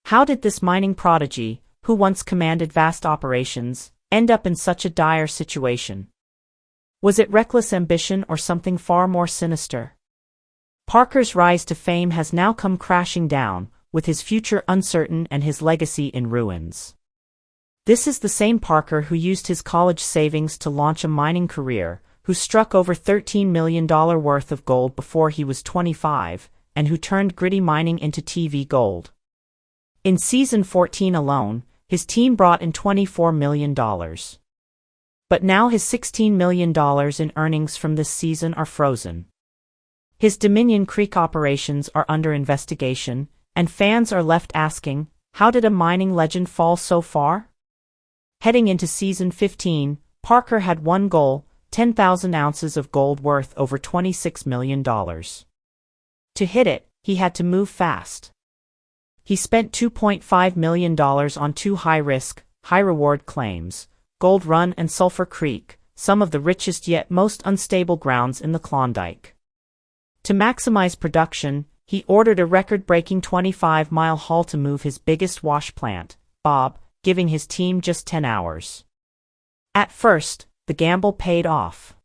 How did this mining prodigy, who once commanded vast operations, end up in such a dire situation? Was it reckless ambition or something far more sinister? Parker's rise to fame has now come crashing down, with his future uncertain and his legacy in ruins. This is the same Parker who used his college savings to launch a mining career, who struck over $13 million worth of gold before he was 25, and who turned gritty mining into TV gold. In season 14 alone, his team brought in $24 million. But now his $16 million in earnings from this season are frozen. His Dominion Creek operations are under investigation, and fans are left asking, how did a mining legend fall so far? Heading into season 15, Parker had one goal: 10,000 ounces of gold worth over $26 million. To hit it, he had to move fast. He spent $2.5 million on two high-risk, high-reward claims: Gold Run and Sulphur Creek, some of the richest yet most unstable grounds in the Klondike. To maximize production, he ordered a record-breaking 25-mile haul to move his biggest wash plant, Bob, giving his team just 10 hours. At first, the gamble paid off.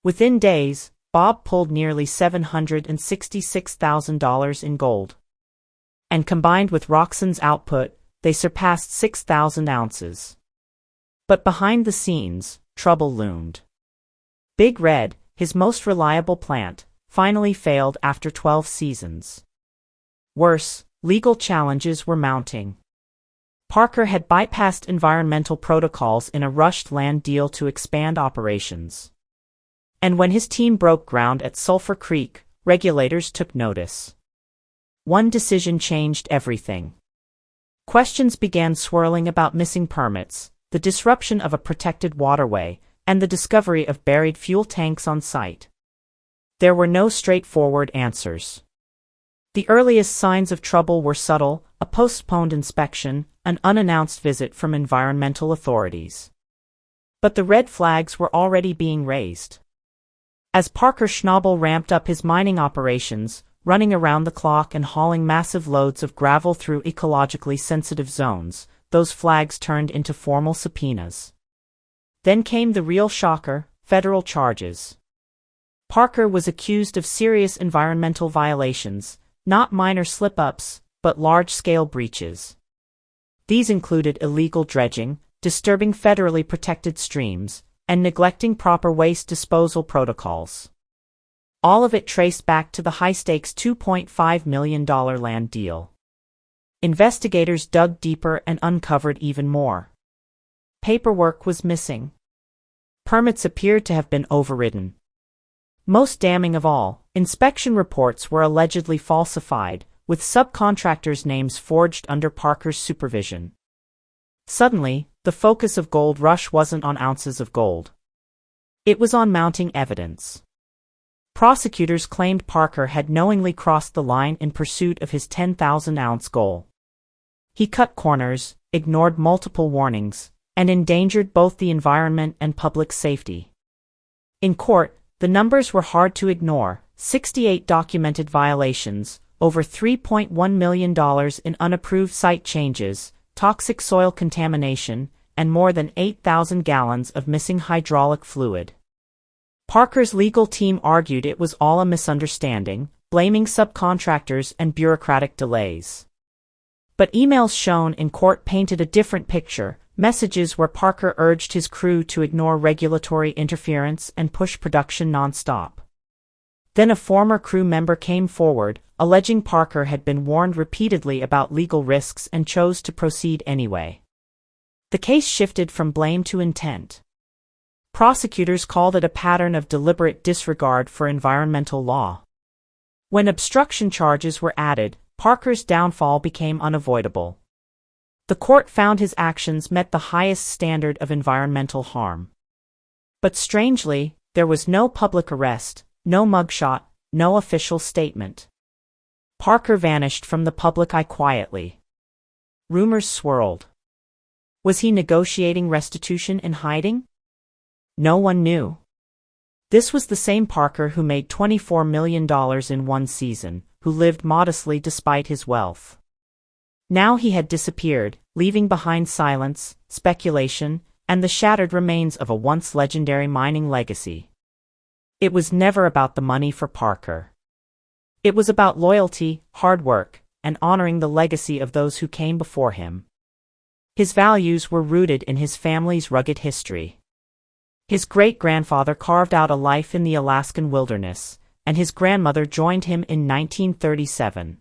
Within days, Bob pulled nearly $766,000 in gold. And combined with Roxon's output, they surpassed 6,000 ounces. But behind the scenes, trouble loomed. Big Red, his most reliable plant, finally failed after 12 seasons. Worse, legal challenges were mounting. Parker had bypassed environmental protocols in a rushed land deal to expand operations. And when his team broke ground at Sulphur Creek, regulators took notice. One decision changed everything. Questions began swirling about missing permits, the disruption of a protected waterway, and the discovery of buried fuel tanks on site. There were no straightforward answers. The earliest signs of trouble were subtle: a postponed inspection, an unannounced visit from environmental authorities. But the red flags were already being raised. As Parker Schnabel ramped up his mining operations, running around the clock and hauling massive loads of gravel through ecologically sensitive zones, those flags turned into formal subpoenas. Then came the real shocker: federal charges. Parker was accused of serious environmental violations, not minor slip-ups, but large-scale breaches. These included illegal dredging, disturbing federally protected streams, and neglecting proper waste disposal protocols. All of it traced back to the high-stakes $2.5 million land deal. Investigators dug deeper and uncovered even more. Paperwork was missing. Permits appeared to have been overridden. Most damning of all, inspection reports were allegedly falsified, with subcontractors' names forged under Parker's supervision. Suddenly, the focus of Gold Rush wasn't on ounces of gold. It was on mounting evidence. Prosecutors claimed Parker had knowingly crossed the line in pursuit of his 10,000-ounce goal. He cut corners, ignored multiple warnings, and endangered both the environment and public safety. In court, the numbers were hard to ignore: 68 documented violations, over $3.1 million in unapproved site changes, toxic soil contamination, and more than 8,000 gallons of missing hydraulic fluid. Parker's legal team argued it was all a misunderstanding, blaming subcontractors and bureaucratic delays. But emails shown in court painted a different picture: messages where Parker urged his crew to ignore regulatory interference and push production nonstop. Then a former crew member came forward, alleging Parker had been warned repeatedly about legal risks and chose to proceed anyway. The case shifted from blame to intent. Prosecutors called it a pattern of deliberate disregard for environmental law. When obstruction charges were added, Parker's downfall became unavoidable. The court found his actions met the highest standard of environmental harm. But strangely, there was no public arrest, no mugshot, no official statement. Parker vanished from the public eye quietly. Rumors swirled. Was he negotiating restitution in hiding? No one knew. This was the same Parker who made $24 million in one season, who lived modestly despite his wealth. Now he had disappeared, leaving behind silence, speculation, and the shattered remains of a once legendary mining legacy. It was never about the money for Parker. It was about loyalty, hard work, and honoring the legacy of those who came before him. His values were rooted in his family's rugged history. His great-grandfather carved out a life in the Alaskan wilderness, and his grandmother joined him in 1937.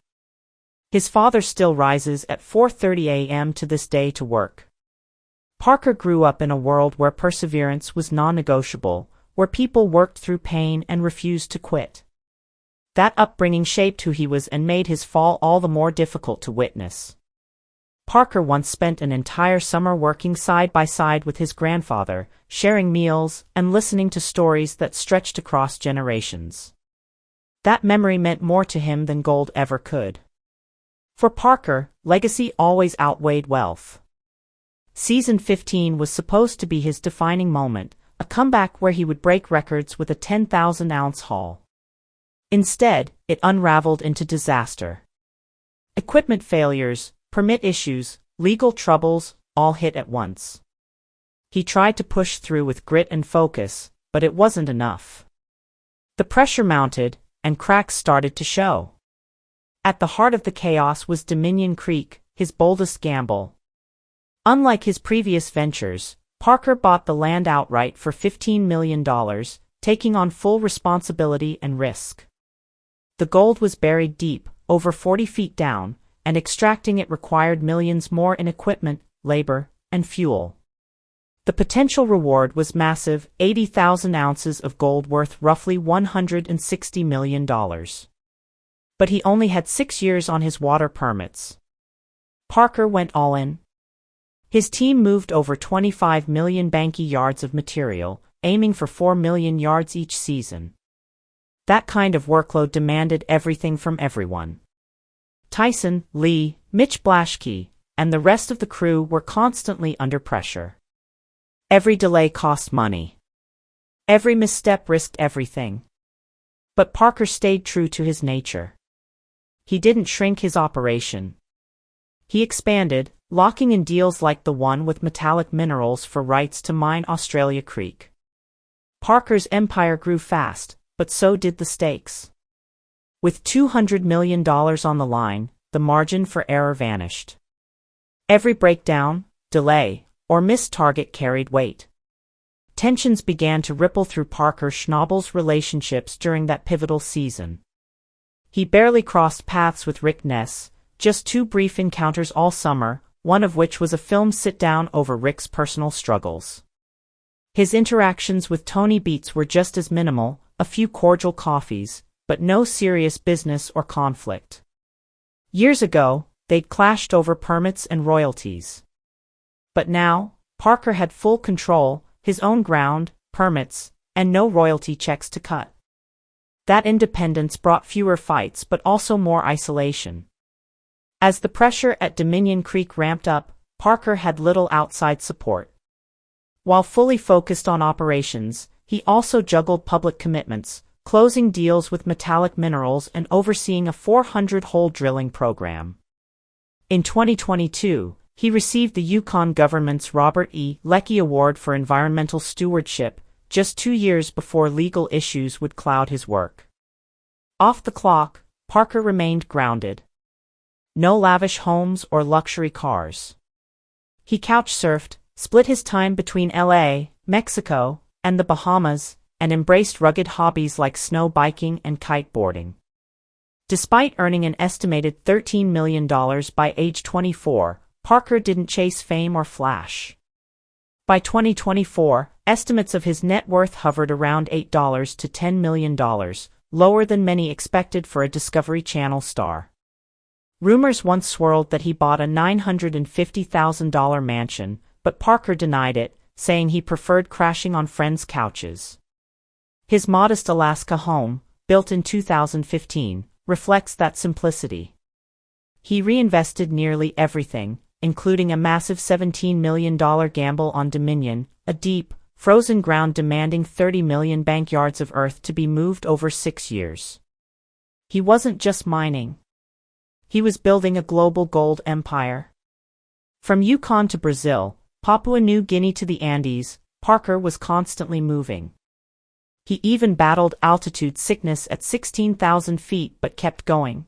His father still rises at 4:30 a.m. to this day to work. Parker grew up in a world where perseverance was non-negotiable, where people worked through pain and refused to quit. That upbringing shaped who he was and made his fall all the more difficult to witness. Parker once spent an entire summer working side by side with his grandfather, sharing meals and listening to stories that stretched across generations. That memory meant more to him than gold ever could. For Parker, legacy always outweighed wealth. Season 15 was supposed to be his defining moment, a comeback where he would break records with a 10,000-ounce haul. Instead, it unraveled into disaster. Equipment failures, permit issues, legal troubles, all hit at once. He tried to push through with grit and focus, but it wasn't enough. The pressure mounted, and cracks started to show. At the heart of the chaos was Dominion Creek, his boldest gamble. Unlike his previous ventures, Parker bought the land outright for $15 million, taking on full responsibility and risk. The gold was buried deep, over 40 feet down, and extracting it required millions more in equipment, labor, and fuel. The potential reward was massive, 80,000 ounces of gold worth roughly $160 million. But he only had 6 years on his water permits. Parker went all in. His team moved over 25 million banky yards of material, aiming for 4 million yards each season. That kind of workload demanded everything from everyone. Tyson, Lee, Mitch Blaschke, and the rest of the crew were constantly under pressure. Every delay cost money. Every misstep risked everything. But Parker stayed true to his nature. He didn't shrink his operation. He expanded, locking in deals like the one with Metallic Minerals for rights to mine Australia Creek. Parker's empire grew fast, but so did the stakes. With $200 million on the line, the margin for error vanished. Every breakdown, delay, or missed target carried weight. Tensions began to ripple through Parker-Schnabel's relationships during that pivotal season. He barely crossed paths with Rick Ness, just 2 brief encounters all summer, one of which was a film sit-down over Rick's personal struggles. His interactions with Tony Beets were just as minimal, a few cordial coffees, but no serious business or conflict. Years ago, they'd clashed over permits and royalties. But now, Parker had full control, his own ground, permits, and no royalty checks to cut. That independence brought fewer fights but also more isolation. As the pressure at Dominion Creek ramped up, Parker had little outside support. While fully focused on operations, he also juggled public commitments, closing deals with Metallic Minerals and overseeing a 400-hole drilling program. In 2022, he received the Yukon government's Robert E. Leckie Award for Environmental Stewardship, just 2 years before legal issues would cloud his work. Off the clock, Parker remained grounded. No lavish homes or luxury cars. He couch-surfed, split his time between LA, Mexico, and the Bahamas, and embraced rugged hobbies like snow biking and kiteboarding. Despite earning an estimated $13 million by age 24, Parker didn't chase fame or flash. By 2024, estimates of his net worth hovered around $8 to $10 million, lower than many expected for a Discovery Channel star. Rumors once swirled that he bought a $950,000 mansion, but Parker denied it, saying he preferred crashing on friends' couches. His modest Alaska home, built in 2015, reflects that simplicity. He reinvested nearly everything, including a massive $17 million gamble on Dominion, a deep, frozen ground demanding 30 million bank yards of earth to be moved over 6 years. He wasn't just mining. He was building a global gold empire. From Yukon to Brazil, Papua New Guinea to the Andes, Parker was constantly moving. He even battled altitude sickness at 16,000 feet but kept going.